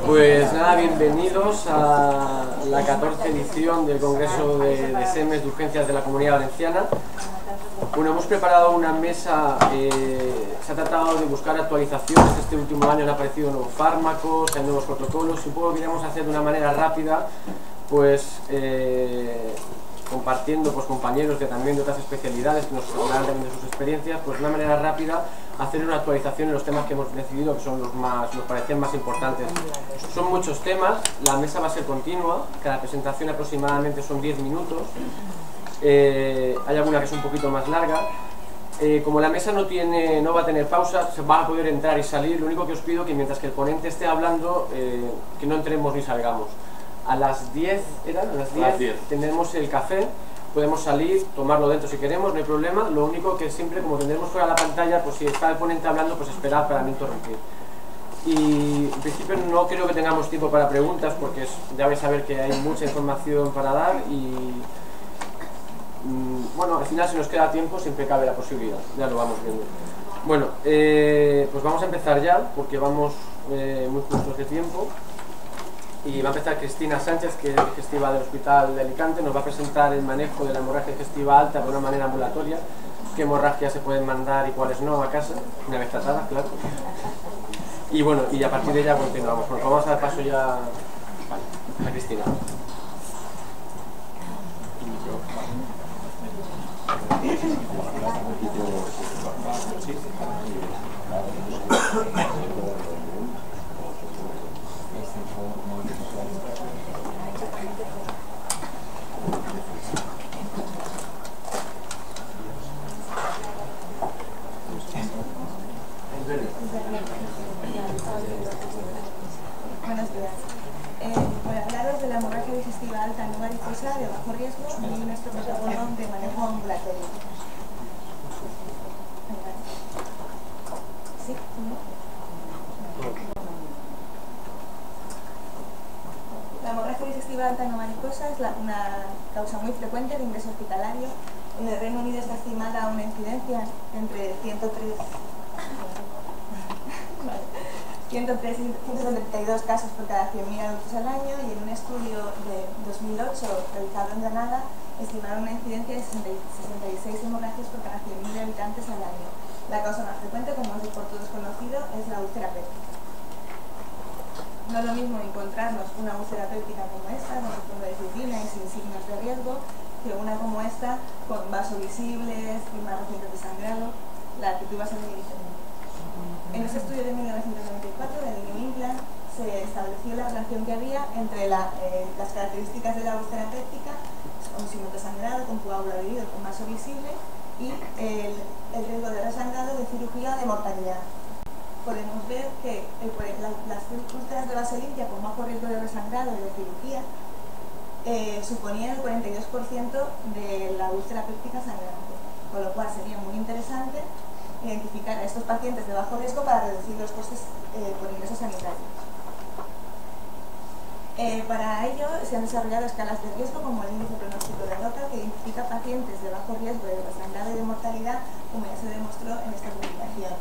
Pues nada, bienvenidos a la 14ª edición del Congreso de SEMES de Urgencias de la Comunidad Valenciana. Bueno, hemos preparado una mesa, se ha tratado de buscar actualizaciones. Este último año han aparecido nuevos fármacos, hay nuevos protocolos, y un poco queríamos hacer de una manera rápida, pues compartiendo compañeros también de otras especialidades que nos hablarán también de sus experiencias, pues de una manera rápida hacer una actualización en los temas que hemos decidido, que son los parecían más importantes. Son muchos temas, la mesa va a ser continua, cada presentación aproximadamente son 10 minutos, hay alguna que es un poquito más larga. Como la mesa no va a tener pausas, se va a poder entrar y salir. Lo único que os pido que mientras que el ponente esté hablando, que no entremos ni salgamos. A las 10, ¿eran? A las 10 tendremos el café, podemos salir, tomarlo dentro si queremos, no hay problema. Lo único que siempre, como tendremos fuera la pantalla, pues si está el ponente hablando, pues esperad para no interrumpir. Y en principio no creo que tengamos tiempo para preguntas, porque ya vais a ver que hay mucha información para dar y bueno, al final si nos queda tiempo siempre cabe la posibilidad, ya lo vamos viendo. Bueno, pues vamos a empezar ya, porque vamos muy justos de tiempo. Y va a empezar Cristina Sánchez, que es digestiva del Hospital de Alicante. Nos va a presentar el manejo de la hemorragia digestiva alta de una manera ambulatoria, qué hemorragias se pueden mandar y cuáles no a casa, una vez tratadas, claro. Y bueno, y a partir de ella continuamos. Bueno, vamos a dar paso ya a Cristina. Buenos días. Voy a hablaros de la hemorragia digestiva alta no varicosa de bajo riesgo y nuestro protocolo de manejo ambulatorio. ¿Sí? La hemorragia digestiva alta no varicosa es una causa muy frecuente de ingreso hospitalario. En el Reino Unido está estimada una incidencia entre 103 y 172 casos por cada 100.000 adultos al año, y en un estudio de 2008 realizado en Granada estimaron una incidencia de 66 hemorragias por cada 100.000 habitantes al año. La causa más frecuente, como es por todos conocido, es la úlcera péptica. No es lo mismo encontrarnos una úlcera péptica como esta, con disciplina y sin signos de riesgo, que una como esta, con vasos visibles, firmas recientes de sangrado. La actitud va a ser muy diferente. En ese estudio de 1994 de New England se estableció la relación que había entre las características de la úlcera péptica, con signos de sangrado, con coagulabilidad, con vaso visible, y el riesgo de resangrado, de cirugía o de mortalidad. Podemos ver que las úlceras de base limpia con bajo riesgo de resangrado y de cirugía suponían el 42% de la úlcera péptica sangrante, con lo cual sería muy interesante identificar a estos pacientes de bajo riesgo para reducir los costes por ingresos sanitarios. Para ello se han desarrollado escalas de riesgo como el índice pronóstico de Roca, que identifica pacientes de bajo riesgo de resangrado y de mortalidad, como ya se demostró en esta publicación.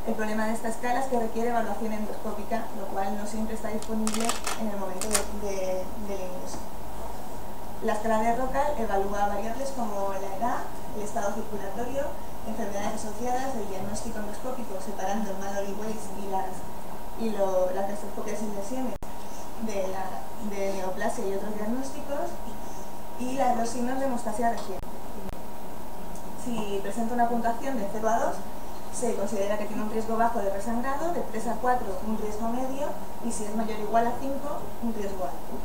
El problema de esta escala es que requiere evaluación endoscópica, lo cual no siempre está disponible en el momento del ingreso. La escala de Roca evalúa variables como la edad, el estado circulatorio, enfermedades asociadas, el diagnóstico endoscópico, separando el Mallory Weiss y las gastroscopias sin lesiones de neoplasia y otros diagnósticos, y los signos de hemostasia reciente. Si presenta una puntuación de 0 a 2, se considera que tiene un riesgo bajo de resangrado, de 3 a 4 un riesgo medio, y si es mayor o igual a 5, un riesgo alto.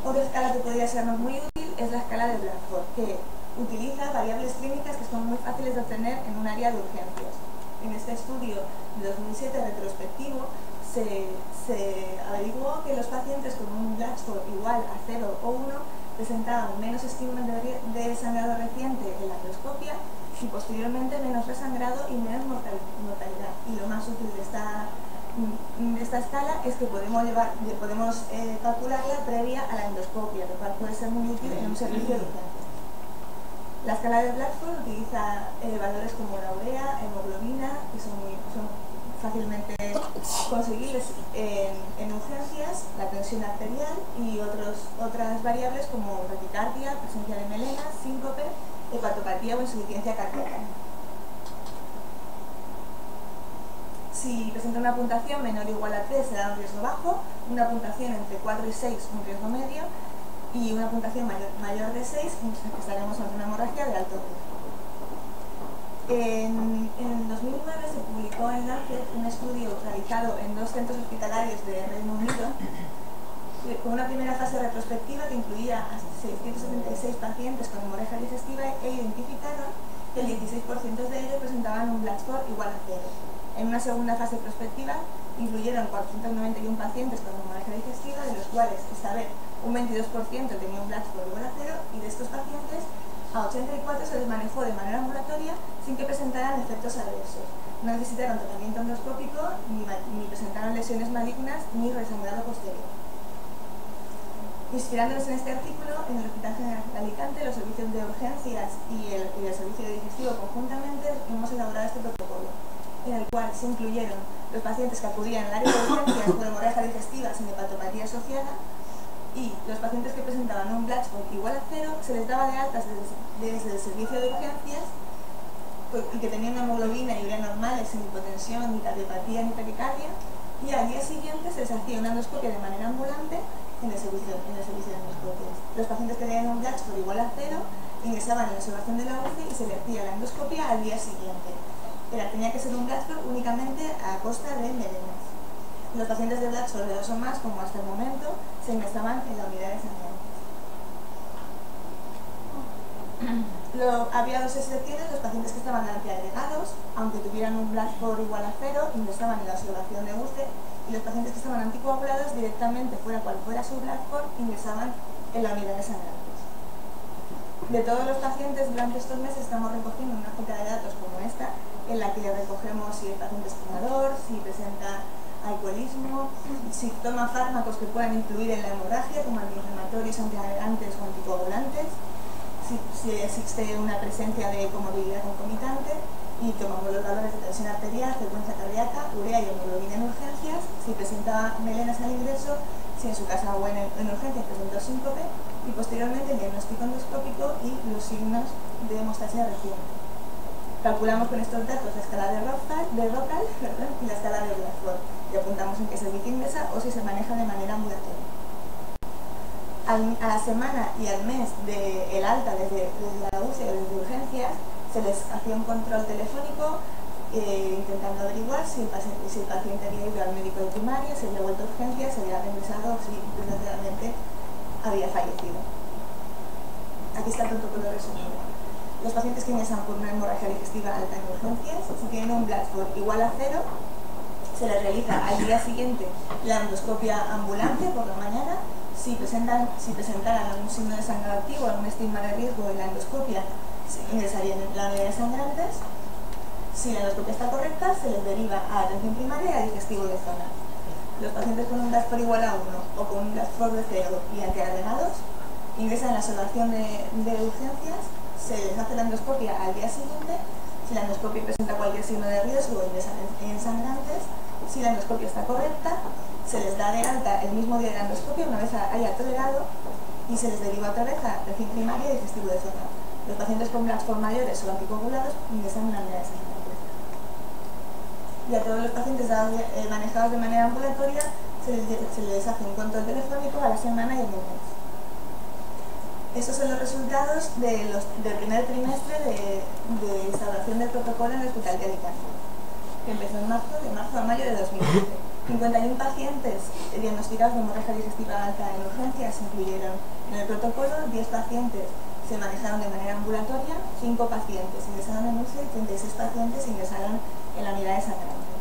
Otra escala que podría sernos muy útil es la escala de Bradford, que utiliza variables clínicas que son muy fáciles de obtener en un área de urgencias. En este estudio de 2007 retrospectivo se averiguó que los pacientes con un Bradford igual a 0 o 1 presentaban menos estímulos de sangrado reciente en la endoscopia y posteriormente menos resangrado y menos mortalidad. Y lo más útil de esta escala es que podemos calcularla previa a la endoscopia, lo cual puede ser muy útil en un servicio de urgencias. La escala de Bradford utiliza valores como la urea, hemoglobina, que son fácilmente conseguibles en urgencias, la tensión arterial y otras variables como taquicardia, presencia de melena, síncope, hepatopatía o insuficiencia cardíaca. Si presenta una puntuación menor o igual a 3 será un riesgo bajo, una puntuación entre 4 y 6 un riesgo medio y una puntuación mayor de 6 estaremos ante una hemorragia de alto riesgo. En 2009 se publicó en Lancet un estudio realizado en 2 centros hospitalarios de Reino Unido con una primera fase retrospectiva que incluía a 676 pacientes con hemorragia digestiva e identificaron que el 16% de ellos presentaban un black score igual a 0. En una segunda fase prospectiva incluyeron 491 pacientes con hemorragia digestiva, de los cuales esta vez un 22% tenía un black score igual a 0 y de estos pacientes a 84 se les manejó de manera ambulatoria sin que presentaran efectos adversos. No necesitaron tratamiento endoscópico, ni presentaron lesiones malignas, ni resangrado posterior. Inspirándonos en este artículo, en el Hospital General de Alicante, los servicios de urgencias y el servicio de digestivo conjuntamente hemos elaborado este protocolo, en el cual se incluyeron los pacientes que acudían al área de urgencias con hemorragia digestiva sin hepatopatía asociada, y los pacientes que presentaban un black score igual a 0 se les daba de altas desde el servicio de urgencias y que tenían hemoglobina y urea normales, sin hipotensión, ni cardiopatía, ni taquicardia, y al día siguiente se les hacía una endoscopia de manera ambulante en el servicio de endoscopias. Los pacientes que tenían un black score igual a 0 ingresaban en la observación de la UCI y se les hacía la endoscopia al día siguiente. Tenía que ser un black score únicamente a costa de melenas. Los pacientes de black score de 2 o más, como hasta el momento, se ingresaban en la unidad de sangrantes. Había 2 excepciones: los pacientes que estaban antiagregados, aunque tuvieran un black score igual a 0, ingresaban en la observación de UCI, y los pacientes que estaban anticoagulados, directamente, fuera cual fuera su black score, ingresaban en la unidad de sangrantes. De todos los pacientes, durante estos meses estamos recogiendo una fuente de datos como esta, en la que recogemos si el paciente es fumador, si presenta alcoholismo, si toma fármacos que puedan influir en la hemorragia, como antiinflamatorios, antiagregantes o anticoagulantes, si existe una presencia de comorbilidad concomitante, y tomamos los valores de tensión arterial, frecuencia cardíaca, urea y hemoglobina en urgencias, si presenta melenas al ingreso, si en su casa o en urgencias presenta síncope, y posteriormente el diagnóstico endoscópico y los signos de hemostasia reciente. Calculamos con estos datos la escala de Rockall y la escala de Blackford y apuntamos en qué servicio ingresa o si se maneja de manera ambulatoria. A la semana y al mes del alta desde la UCI o desde urgencias se les hacía un control telefónico intentando averiguar si el paciente había ido al médico de primaria, si había vuelto a urgencias, si había regresado o si desgraciadamente había fallecido. Aquí está el protocolo resumido. Los pacientes que ingresan por una hemorragia digestiva alta en urgencias, si tienen un black score igual a 0, se les realiza al día siguiente la endoscopia ambulante por la mañana. Si presentaran algún signo de sangrado activo, algún estigma de riesgo en la endoscopia, se ingresarían en la unidad de sangrantes. Si la endoscopia está correcta, se les deriva a atención primaria y a digestivo de zona. Los pacientes con un black score igual a 1 o con un black score de 0 y antiagregados ingresan en la observación de urgencias. Se les hace la endoscopia al día siguiente. Si la endoscopia presenta cualquier signo de riesgo, ingresan en sangrantes. Si la endoscopia está correcta, se les da de alta el mismo día de la endoscopia una vez haya tolerado y se les deriva otra vez a atención primaria y digestivo de zona. Los pacientes con black score mayores o anticoagulados ingresan en la unidad de sangrantes. Y a todos los pacientes manejados de manera ambulatoria se les hace un control telefónico a la semana y en un mes. Estos son los resultados del primer trimestre de instauración del protocolo en el Hospital de Alicante, que empezó de marzo a mayo de 2015. 51 pacientes diagnosticados de hemorragia digestiva alta en urgencias se incluyeron en el protocolo, 10 pacientes se manejaron de manera ambulatoria, 5 pacientes ingresaron en UCI y 36 pacientes ingresaron en la unidad de sangrante.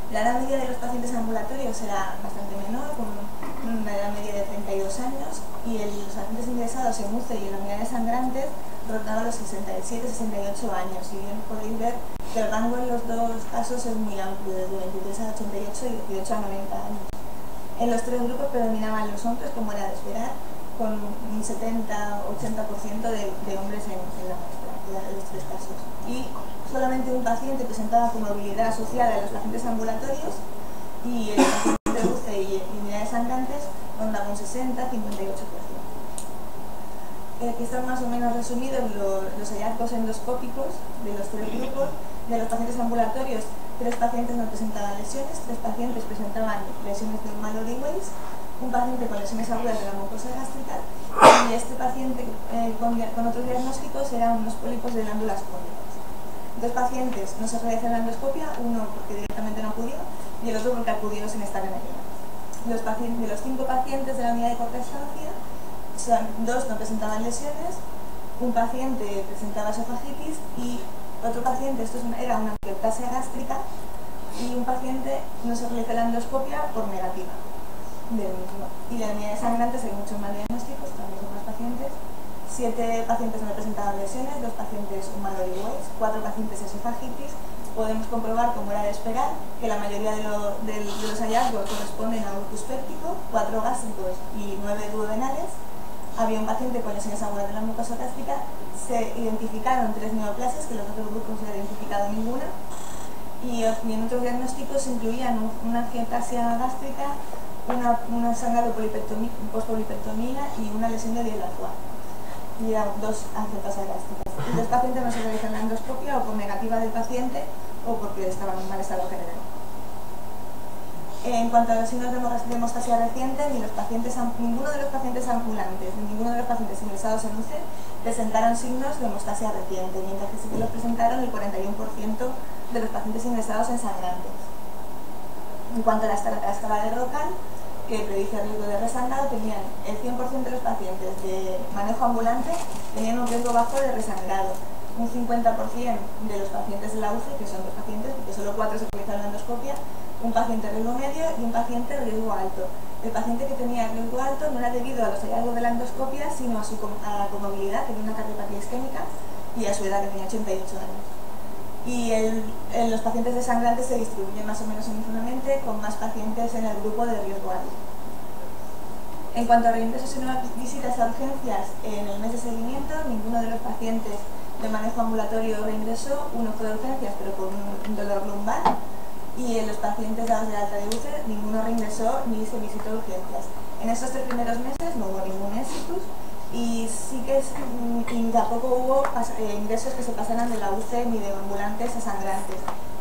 La edad media de los pacientes ambulatorios era bastante menor, con una edad media de 32 años, y los pacientes ingresados en UCI y en la unidad de sangrantes rondaban los 67-68 años. Y bien podéis ver que el rango en los dos casos es muy amplio, desde 23 a 88 y 18 a 90 años. En los 3 grupos predominaban los hombres, como era de esperar, con un 70-80% de hombres en la muestra, en los 3 casos. Y solamente un paciente presentaba comorbilidad asociada a los pacientes ambulatorios y el paciente de UCE y unidades sangrantes rondaba un 60-58%. Aquí están más o menos resumidos los hallazgos endoscópicos de los tres grupos. De los pacientes ambulatorios, 3 pacientes no presentaban lesiones, 3 pacientes presentaban lesiones de un Mallory Weiss, un paciente con lesiones agudas de la mucosa gástrica y este paciente con otros diagnósticos eran unos pólipos de glándulas cónicas. 2 pacientes no se realizó la endoscopia, uno porque directamente no acudió y el otro porque acudió sin estar en ayuno. De los 5 pacientes de la unidad de corta estancia, 2 no presentaban lesiones, un paciente presentaba esofagitis y otro paciente, esto era una angioplastia gástrica, y un paciente no se realizó la endoscopia por negativa del mismo. Y la unidad de sangrantes hay muchos más diagnósticos, también son más pacientes. 7 pacientes no presentaban lesiones, 2 pacientes un Mallory Weiss, 4 pacientes esofagitis. Podemos comprobar, como era de esperar, que la mayoría de los hallazgos corresponden a urtus péptico, 4 gástricos y 9 duodenales. Había un paciente con lesiones agudas de la mucosa gástrica, se identificaron 3 neoplasias, que los otros grupos no se habían identificado ninguna, y en otros diagnósticos se incluían una angioplasia gástrica, una sangrado postpolipectomía y una lesión de Diel-Lacroix. Y eran 2 angioplasias gástricas. Y 2 pacientes no se realizan la endoscopia o por negativa del paciente o porque estaban en mal estado general. En cuanto a los signos de hemostasia reciente, ninguno de los pacientes ambulantes ni ninguno de los pacientes ingresados en UCE presentaron signos de hemostasia reciente, mientras que sí que los presentaron el 41% de los pacientes ingresados en sangrantes. En cuanto a la escala de Rocan, que predice riesgo de resangrado, tenían el 100% de los pacientes de manejo ambulante tenían un riesgo bajo de resangrado. Un 50% de los pacientes de la UCE, que son 2 pacientes, porque solo 4 se realizaron la endoscopia, un paciente riesgo medio y un paciente riesgo alto. El paciente que tenía riesgo alto no era debido a los hallazgos de la endoscopia, sino a la comorbilidad, que tenía una cardiopatía isquémica, y a su edad, que tenía 88 años. Y los pacientes desangrantes se distribuyen más o menos uniformemente, con más pacientes en el grupo de riesgo alto. En cuanto a reingresos y nuevas visitas a urgencias en el mes de seguimiento, ninguno de los pacientes de manejo ambulatorio reingresó, uno fue de urgencias pero con un dolor lumbar, y en los pacientes dados de alta de UCE ninguno reingresó ni se visitó urgencias. En estos 3 primeros meses no hubo ningún éxitus y sí que tampoco hubo ingresos que se pasaran de la UCE ni de ambulantes a sangrantes.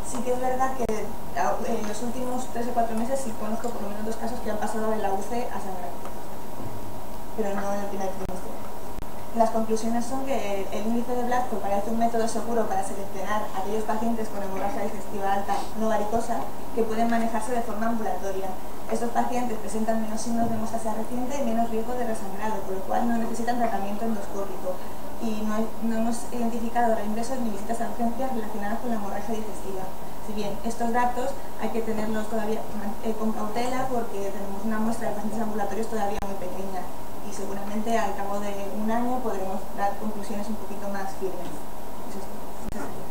Sí que es verdad que en los últimos 3 o 4 meses sí conozco por lo menos 2 casos que han pasado de la UCE a sangrantes, pero no en el primer trimestre. Las conclusiones son que el índice de Blackford parece un método seguro para seleccionar a aquellos pacientes con hemorragia digestiva alta no varicosa que pueden manejarse de forma ambulatoria. Estos pacientes presentan menos signos de hemostasia reciente y menos riesgo de resangrado, por lo cual no necesitan tratamiento endoscópico. Y no hemos identificado reingresos ni visitas a urgencias relacionadas con la hemorragia digestiva. Si bien estos datos hay que tenerlos todavía con cautela porque tenemos una muestra de pacientes ambulatorios todavía muy pequeña y seguramente al cabo de un año podremos dar conclusiones un poquito más firmes. Eso es todo.